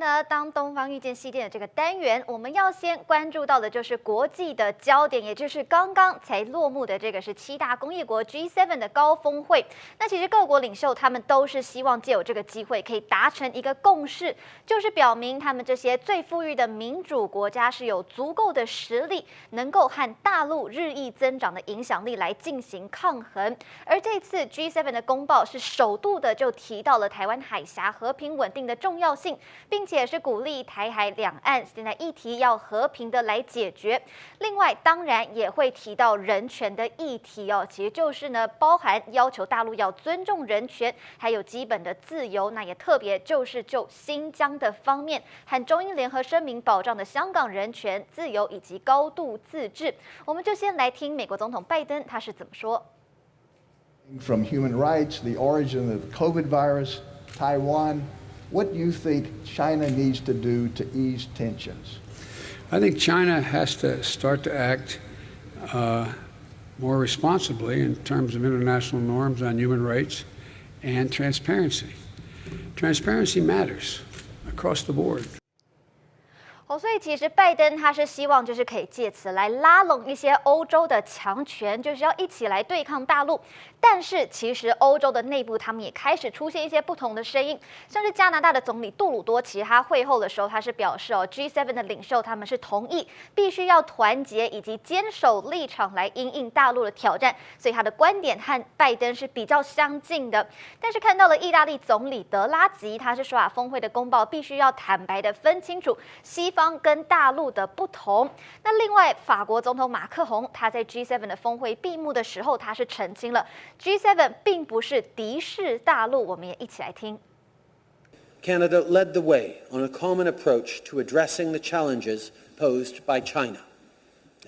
呢，当东方遇见西电的这个单元，我们要先关注到的就是国际的焦点，也就是刚刚才落幕的这个是7大工业国 G7 的高峰会。那其实各国领袖他们都是希望借有这个机会，可以达成一个共识，就是表明他们这些最富裕的民主国家是有足够的实力，能够和大陆日益增长的影响力来进行抗衡。而这次 G7 的公报是首度的就提到了台湾海峡和平稳定的重要性，并且是鼓励台海两岸现在议题要和平的来解决。另外，当然也会提到人权的议题哦，其实就是呢，包含要求大陆要尊重人权，还有基本的自由。那也特别就是就新疆的方面，和中英联合声明保障的香港人权、自由以及高度自治。我们就先来听美国总统拜登他是怎么说。From human rights, the origin of the COVID virus, Taiwan, what do you think China needs to do to ease tensions? I think China has to start to act more responsibly in terms of international norms on human rights and transparency. Transparency matters across the board. 所以其实拜登他是希望就是可以借此来拉拢一些欧洲的强权，就是要一起来对抗大陆。但是其实欧洲的内部他们也开始出现一些不同的声音，像是加拿大的总理杜鲁多，其实他会后的时候他是表示G7 的领袖他们是同意必须要团结以及坚守立场来因应大陆的挑战，所以他的观点和拜登是比较相近的。但是看到了意大利总理德拉吉，他是说峰会的公报必须要坦白的分清楚西方跟大陆的不同。那另外，法国总统马克宏他在 G7 的峰会闭幕的时候，他是澄清了 G7 并不是敌视大陆。我们也一起来听。Canada led the way on a common approach to addressing the challenges posed by China.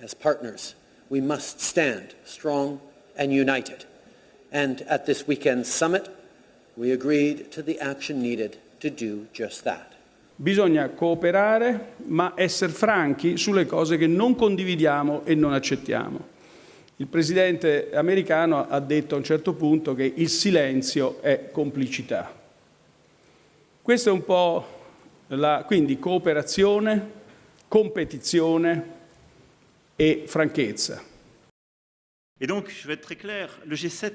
As partners, we must stand strong and united. And at this weekend's summit, we agreed to the action needed to do just that. Bisogna cooperare, ma essere franchi sulle cose che non condividiamo e non accettiamo. Il presidente americano ha detto a un certo punto che il silenzio è complicità. Questo è un po' quindi cooperazione, compétition et franchezza. Et donc, je vais être très clair, le G7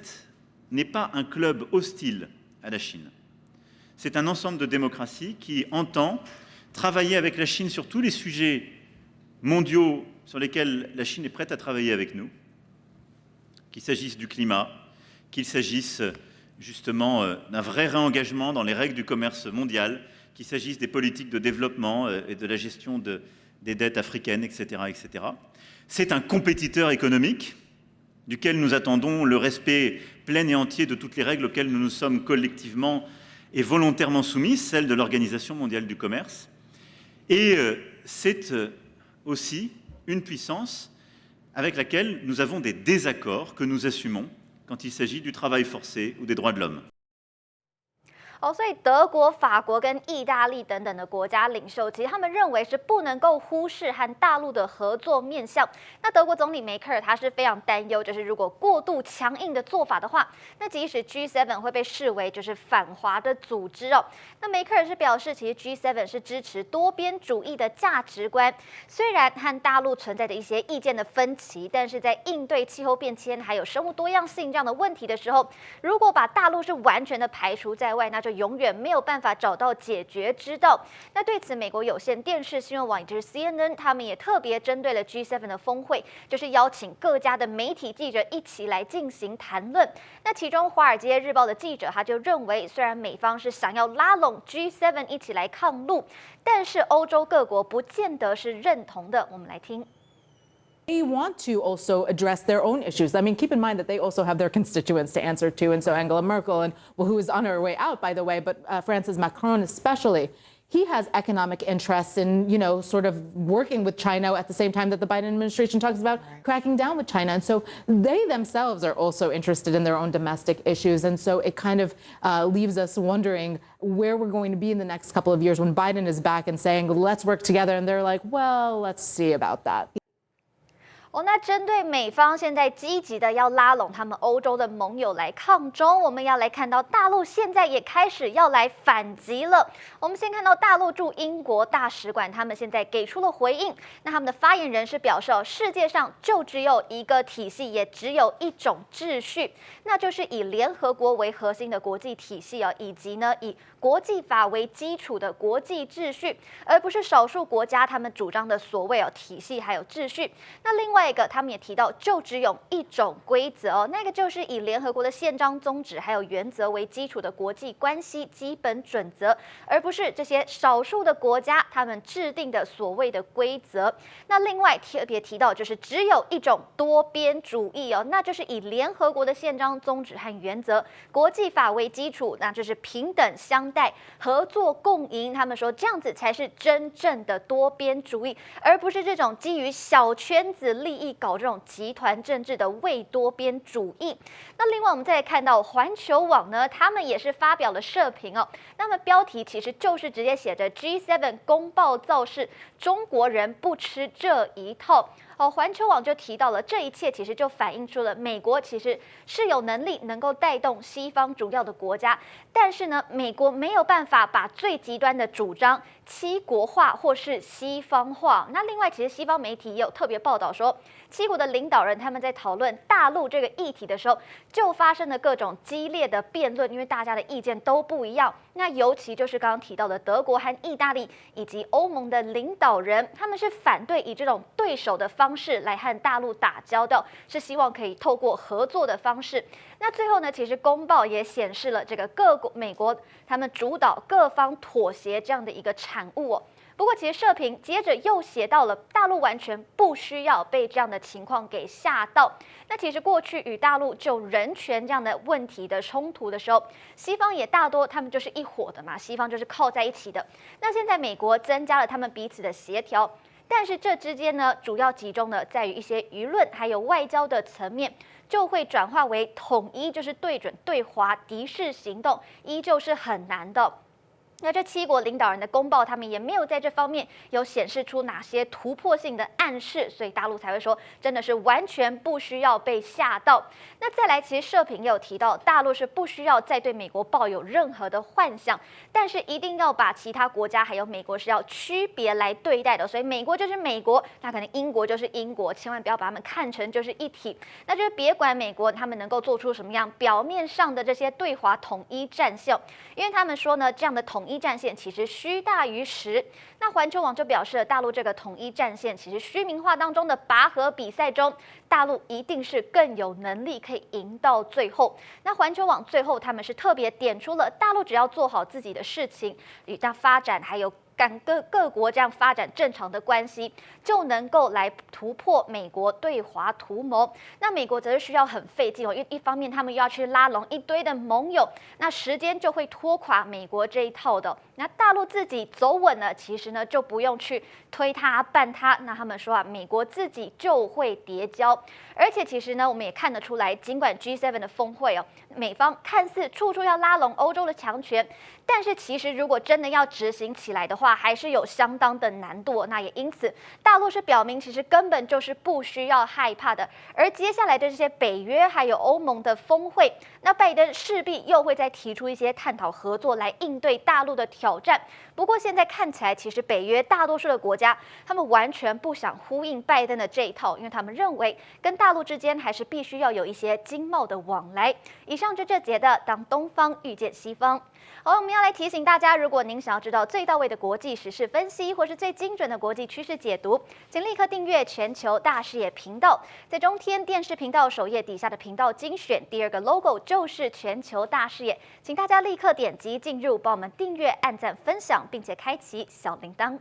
n'est pas un club hostile à la Chine. C'est un ensemble de démocraties qui entend travailler avec la Chine sur tous les sujets mondiaux sur lesquels la Chine est prête à travailler avec nous, qu'il s'agisse du climat, qu'il s'agisse justement d'un vrai réengagement dans les règles du commerce mondial, qu'il s'agisse des politiques de développement et de la gestion des dettes africaines, etc., etc. C'est un compétiteur économique duquel nous attendons le respect plein et entier de toutes les règles auxquelles nous nous sommes collectivement et volontairement soumise, celle de l'Organisation mondiale du commerce. Et c'est aussi une puissance avec laquelle nous avons des désaccords que nous assumons quand il s'agit du travail forcé ou des droits de l'homme. 所以德国、法国跟意大利等等的国家领袖，其实他们认为是不能够忽视和大陆的合作面向。那德国总理梅克尔他是非常担忧，就是如果过度强硬的做法的话，那即使 G7 会被视为就是反华的组织哦。那梅克尔是表示，其实 G7 是支持多边主义的价值观，虽然和大陆存在的一些意见的分歧，但是在应对气候变迁还有生物多样性这样的问题的时候，如果把大陆是完全的排除在外，那就永远没有办法找到解决之道。那对此，美国有线电视新闻网也就是 CNN， 他们也特别针对了 G7 的峰会，就是邀请各家的媒体记者一起来进行谈论。那其中，《华尔街日报》的记者他就认为，虽然美方是想要拉拢 G7 一起来抗陆，但是欧洲各国不见得是认同的。我们来听。They want to also address their own issues. I mean, keep in mind that they also have their constituents to answer to. And so Angela Merkel, and who is on her way out, by the way, but Francis Macron especially, he has economic interests in, sort of working with China at the same time that the Biden administration talks about cracking down with China. And so they themselves are also interested in their own domestic issues. And so it kind of leaves us wondering where we're going to be in the next couple of years when Biden is back and saying, let's work together. And they're like, well, let's see about that. 那针对美方现在积极的要拉拢他们欧洲的盟友来抗中，我们要来看到大陆现在也开始要来反击了。我们先看到大陆驻英国大使馆，他们现在给出了回应。那他们的发言人是表示，世界上就只有一个体系，也只有一种秩序，那就是以联合国为核心的国际体系以及呢以国际法为基础的国际秩序，而不是少数国家他们主张的所谓体系还有秩序。那另外一个，他们也提到，就只有一种规则那个就是以联合国的宪章宗旨还有原则为基础的国际关系基本准则，而不是这些少数的国家他们制定的所谓的规则。那另外特别提到，就是只有一种多边主义那就是以联合国的宪章宗旨和原则、国际法为基础，那就是平等相待、合作共赢。他们说这样子才是真正的多边主义，而不是这种基于小圈子利益搞这种集团政治的伪多边主义。那另外我们再来看到环球网呢，他们也是发表了社评那么标题其实就是直接写着 G7 公报造势，中国人不吃这一套。环球网就提到了，这一切其实就反映出了美国其实是有能力能够带动西方主要的国家，但是呢，美国没有办法把最极端的主张七国化或是西方化。那另外，其实西方媒体也有特别报道说，七国的领导人他们在讨论大陆这个议题的时候，就发生了各种激烈的辩论，因为大家的意见都不一样。那尤其就是刚刚提到的德国和意大利以及欧盟的领导人，他们是反对以这种对手的方式来和大陆打交道，是希望可以透过合作的方式。那最后呢，其实公报也显示了这个美国他们主导各方妥协这样的一个产物不过，其实社评接着又写到了，大陆完全不需要被这样的情况给吓到。那其实过去与大陆就人权这样的问题的冲突的时候，西方也大多他们就是一伙的嘛，西方就是靠在一起的。那现在美国增加了他们彼此的协调，但是这之间呢，主要集中的在于一些舆论还有外交的层面，就会转化为统一，就是对准对华敌视行动，依旧是很难的。那这七国领导人的公报，他们也没有在这方面有显示出哪些突破性的暗示，所以大陆才会说真的是完全不需要被吓到。那再来，其实社评也有提到，大陆是不需要再对美国抱有任何的幻想，但是一定要把其他国家还有美国是要区别来对待的。所以美国就是美国，那可能英国就是英国，千万不要把他们看成就是一体。那就是别管美国他们能够做出什么样表面上的这些对华统一战线，因为他们说呢，这样的统一战线其实虚大于实。那环球网就表示了，大陆这个统一战线其实虚名化当中的拔河比赛中，大陆一定是更有能力可以赢到最后。那环球网最后他们是特别点出了，大陆只要做好自己的事情，与它发展还有各国这样发展正常的关系，就能够来突破美国对华图谋。那美国则是需要很费劲因为一方面他们又要去拉拢一堆的盟友，那时间就会拖垮美国这一套的。那大陆自己走稳了，其实呢就不用去推他绊他。那他们说美国自己就会跌跤。而且其实呢，我们也看得出来，尽管 G7 的峰会美方看似处处要拉拢欧洲的强权，但是其实如果真的要执行起来的话，还是有相当的难度。那也因此，大陆是表明其实根本就是不需要害怕的。而接下来的这些北约还有欧盟的峰会，那拜登势必又会再提出一些探讨合作来应对大陆的挑战。不过现在看起来，其实北约大多数的国家，他们完全不想呼应拜登的这一套，因为他们认为跟大陆之间还是必须要有一些经贸的往来。以上就这节的当东方遇见西方。好，我们要来提醒大家，如果您想要知道最到位的国际时事分析，或是最精准的国际趋势解读，请立刻订阅全球大视野频道。在中天电视频道首页底下的频道精选，第2个 logo 就是全球大视野，请大家立刻点击进入，帮我们订阅、按赞、分享，并且开启小铃铛。